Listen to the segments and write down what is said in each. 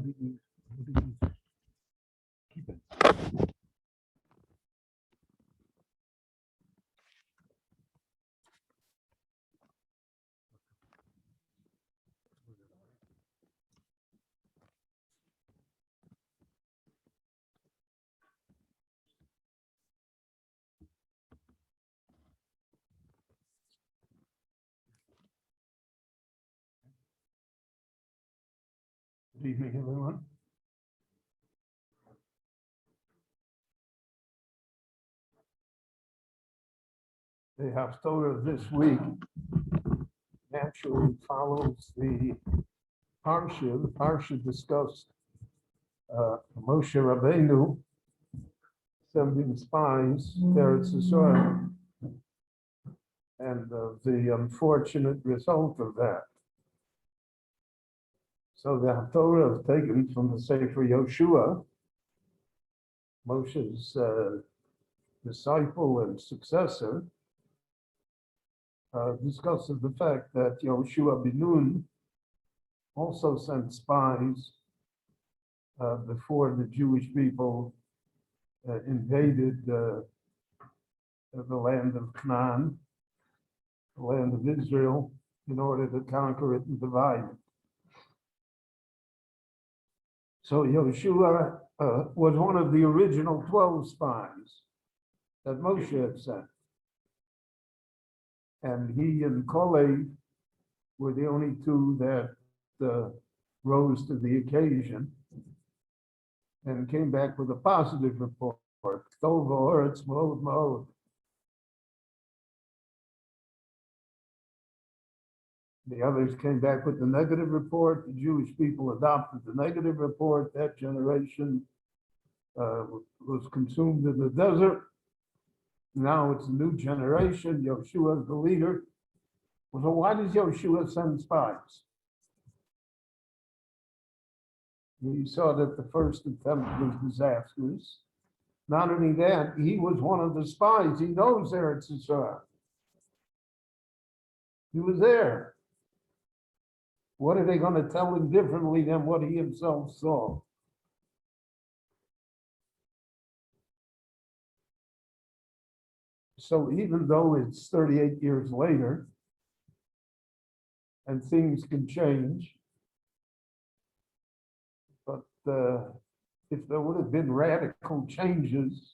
do you keep it? Good evening, everyone. The Haftorah this week naturally follows the Parsha. The Parsha discussed Moshe Rabbeinu sending spies there to Israel and the unfortunate result of that. So the Haftorah is taken from the Sefer Yoshua, Moshe's disciple and successor, discusses the fact that Yoshua ben Nun also sent spies before the Jewish people invaded the land of Canaan, the land of Israel, in order to conquer it and divide it. So Yoshua was one of the original 12 spies that Moshe had sent. And he and Kalev were the only two that rose to the occasion and came back with a positive report. Tov ha'oretz ma'od ma'od. The others came back with the negative report. The Jewish people adopted the negative report. That generation was consumed in the desert. Now it's a new generation. Yoshua is the leader. So why does Yoshua send spies? We saw that the first attempt was disastrous. Not only that, he was one of the spies. He knows Eretz Yisrael. He was there. What are they going to tell him differently than what he himself saw? So even though it's 38 years later and things can change, but if there would have been radical changes,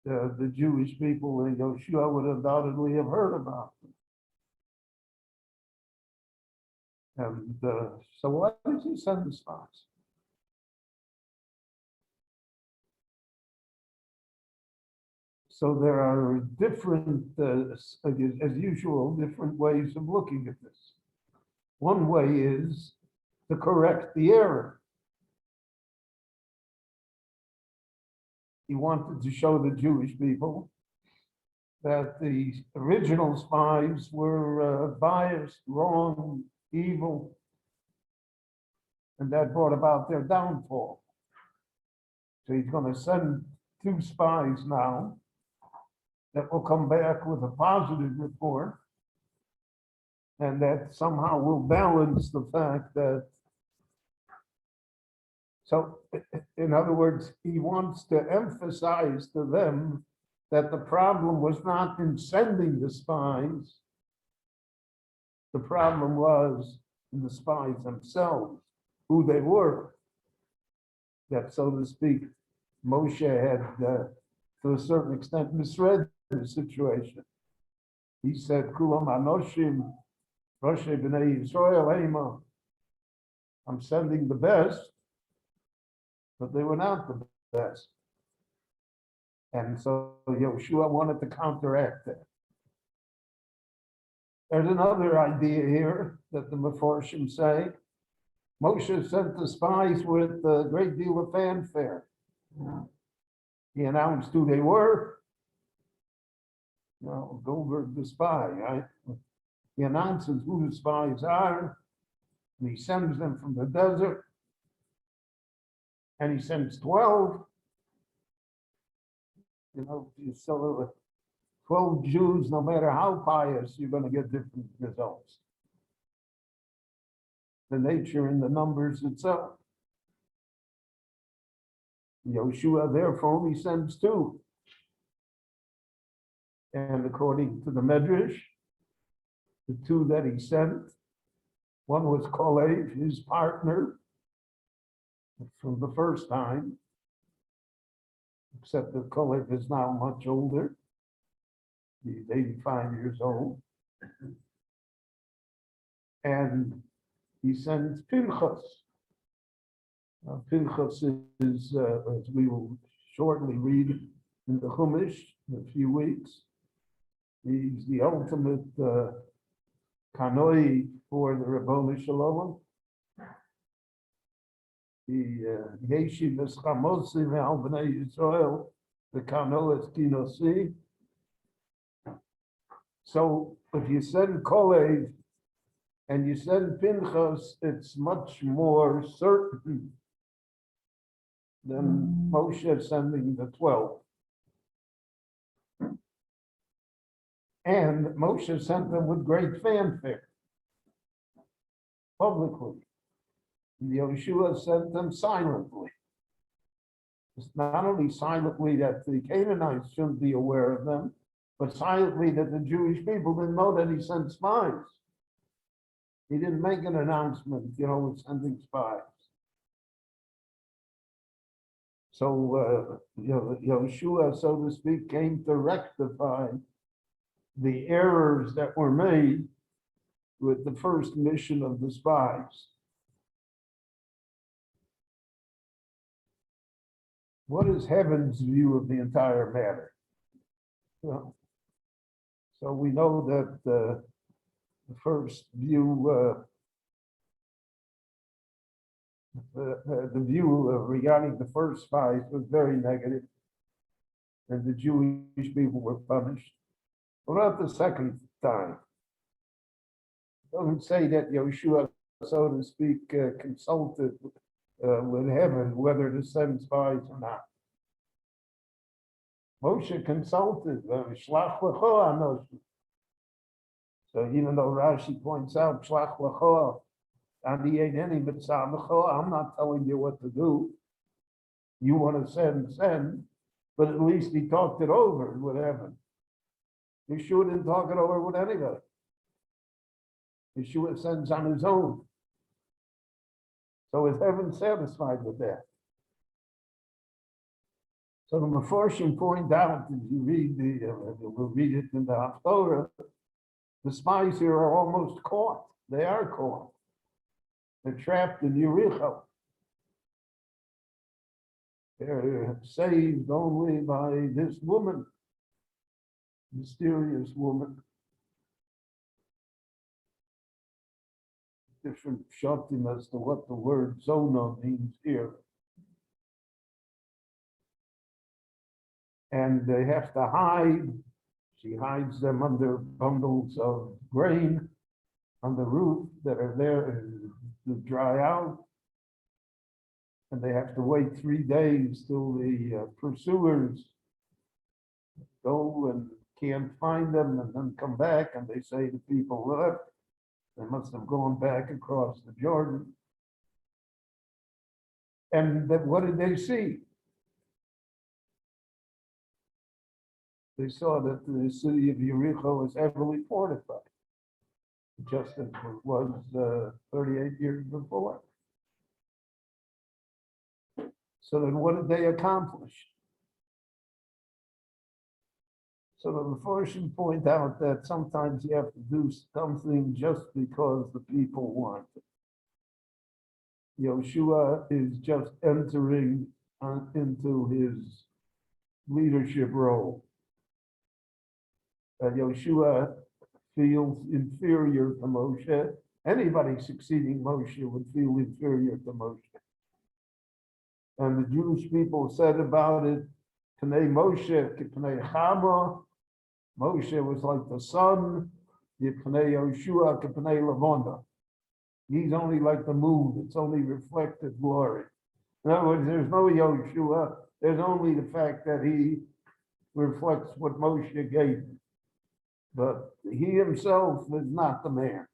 the Jewish people in Yoshua would undoubtedly have heard about them. And so why did he send the spies? So there are different, as usual, different ways of looking at this. One way is to correct the error. He wanted to show the Jewish people that the original spies were biased, wrong, evil, and that brought about their downfall. So he's going to send 2 spies now that will come back with a positive report, and that somehow will balance the fact that, so in other words, he wants to emphasize to them that the problem was not in sending the spies. The problem was in the spies themselves, who they were. That, so to speak, Moshe had, to a certain extent, misread the situation. He said, Kulam Anoshim, Roshei B'nai Yisrael Eima. I'm sending the best, but they were not the best. And so Yoshua wanted to counteract that. There's another idea here that the Meforshim say. Moshe sent the spies with a great deal of fanfare. He announced who they were. Goldberg the spy, right? He announces who the spies are, and he sends them from the desert, and he sends 12. So 12 Jews, no matter how pious, you're going to get different results. The nature and the numbers itself. Yoshua therefore only sends two. And according to the Medrash, the two that he sent, one was Kalev, his partner, from the first time, except that Kalev is now much older. He's 85 years old. And he sends Pinchas. Pinchas is, as we will shortly read in the Chumash in a few weeks, he's the ultimate kanoi for the Rabboni Shalom. The Yeshivas Chamosi ve'al b'nei Yisrael, the kanoes kinosi. So if you send Kolev and you send Pinchas, it's much more certain than Moshe sending the 12. And Moshe sent them with great fanfare, publicly. And Yoshua sent them silently. It's not only silently that the Canaanites shouldn't be aware of them, but silently that the Jewish people didn't know that he sent spies. He didn't make an announcement, with sending spies. So, Yoshua, so to speak, came to rectify the errors that were made with the first mission of the spies. What is heaven's view of the entire matter? So we know that the first view, the view regarding the first spies was very negative, and the Jewish people were punished. What about the second time? It doesn't say that Yoshua, so to speak, consulted with heaven whether to send spies or not. Moshe consulted, Shlach L'cho Anoshi. So even though Rashi points out, Shlach L'cho, Adi ain't any mitzvah L'cho, I'm not telling you what to do. You want to send, but at least he talked it over with heaven. Yeshua didn't talk it over with anybody. Yeshua sends on his own. So is heaven satisfied with that? So the Meforshim point out, as you read we'll read it in the Haftorah, the spies here are almost caught. They are caught. They're trapped in Yericho. They're saved only by this woman, mysterious woman. Different pshatim as to what the word zona means here. And they have to hide. She hides them under bundles of grain on the roof that are there to dry out. And they have to wait 3 days till the pursuers go and can't find them and then come back, and they say to people, look, they must have gone back across the Jordan. And then what did they see? They saw that the city of Yericho was heavily fortified, just as it was 38 years before. So then what did they accomplish? So the Meforshim point out that sometimes you have to do something just because the people want it. Yoshua is just entering into his leadership role. Yoshua feels inferior to Moshe. Anybody succeeding Moshe would feel inferior to Moshe. And the Jewish people said about it, Pnei Moshe, Pnei Chama. Moshe was like the sun, Pnei Yoshua, Pnei Lavona. He's only like the moon, it's only reflected glory. In other words, there's no Yoshua, there's only the fact that he reflects what Moshe gave him. But he himself is not the man.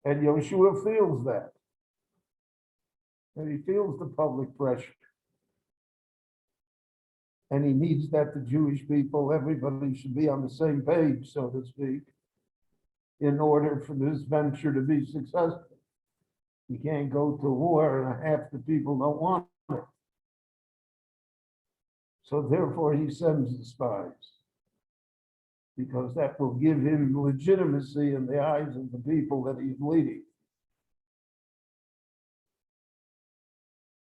And Yoshua feels that. And he feels the public pressure. And he needs that the Jewish people, everybody should be on the same page, so to speak, in order for this venture to be successful. You can't go to war and half the people don't want it. So therefore he sends the spies, because that will give him legitimacy in the eyes of the people that he's leading.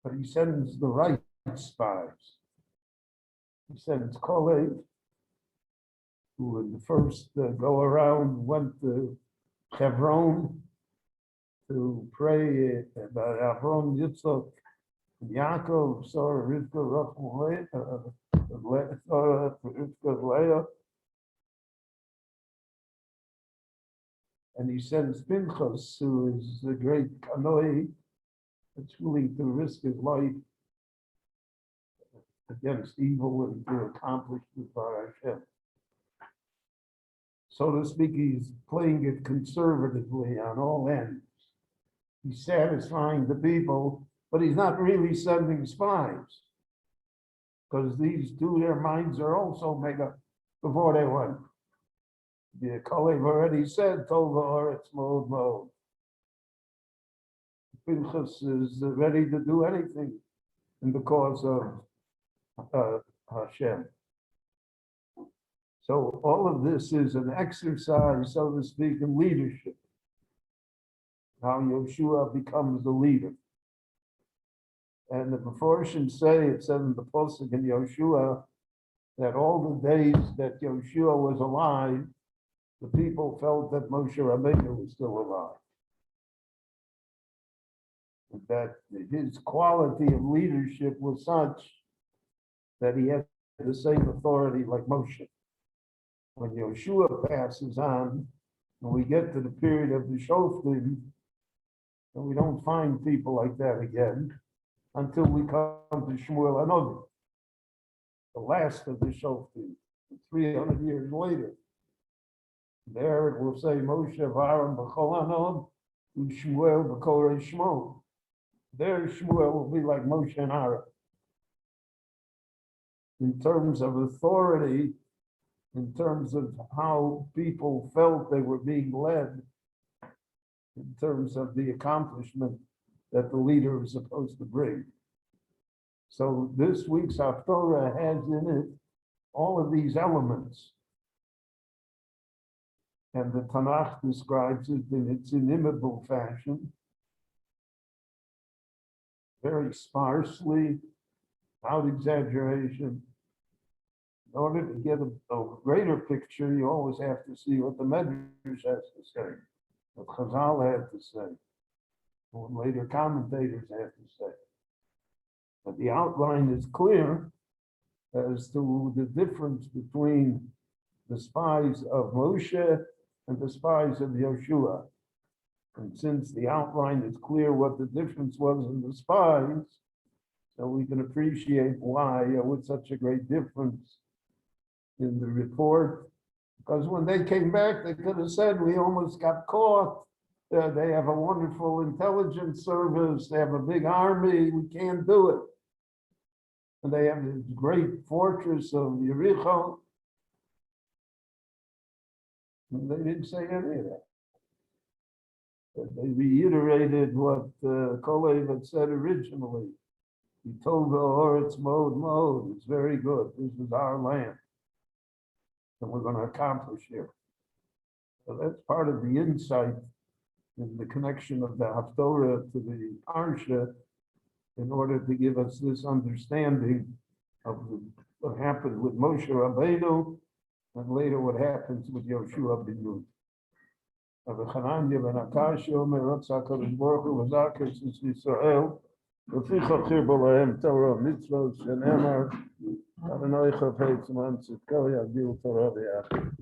But he sends the right spies. He sends Kalev, who in the first go around went to Hebron to pray about Avram, Yitzchak, and Yaakov, Sarah, Rivka, Rachel, Rivka, Leah. And he sends Pinchas, who is the great Kanoi, that's willing to risk his life against evil and to accomplish this by Hashem. So to speak, he's playing it conservatively on all ends. He's satisfying the people, but he's not really sending spies, because these two, their minds are also made up before they went. The Kalev already said, Tova Oretz Mod Mod. Pinchas is ready to do anything in the cause of Hashem. So all of this is an exercise, so to speak, in leadership. How Yeshua becomes the leader. And the Meforshim say, it said in the Pasuk in Yeshua, that all the days that Yeshua was alive, the people felt that Moshe Rabbeinu was still alive. And that his quality of leadership was such that he had the same authority like Moshe. When Yeshua passes on, and we get to the period of the Shoftim, and we don't find people like that again until we come to Shmuel Hanavi, the last of the Shoftim, 300 years later. There it will say Moshe V'Aaron B'chol Anon, Shmuel B'Kol Shmo. There Shmuel will be like Moshe and Aaron. In terms of authority, in terms of how people felt they were being led, in terms of the accomplishment that the leader is supposed to bring. So this week's Haftorah has in it all of these elements. And the Tanakh describes it in its inimitable fashion, very sparsely, without exaggeration. In order to get a greater picture, you always have to see what the Medrash has to say, what Chazal had to say, what later commentators have to say. But the outline is clear as to the difference between the spies of Moshe and the spies of Yeshua. And since the outline is clear what the difference was in the spies, so we can appreciate why there was such a great difference in the report. Because when they came back, they could have said, we almost got caught. They have a wonderful intelligence service. They have a big army. We can't do it. And they have this great fortress of Yericho. And they didn't say any of that. But they reiterated what Kalev had said originally. He told the Oretz Mod. It's very good. This is our land. And we're going to accomplish here. So that's part of the insight in the connection of the Haftorah to the Parsha, in order to give us this understanding of what happened with Moshe Rabbeinu, and later what happens with Yoshua ben Nun. Rabbi Chananya ben Akash Omer Ratzah HaKadosh Baruch Hu V'Zakir Sis Yisrael V'Ficha Chir Bo Lahem Torah Mitzvot Shenemar Adonai Chafetz Man Tzidkau Yagdil Torah V'Yachid.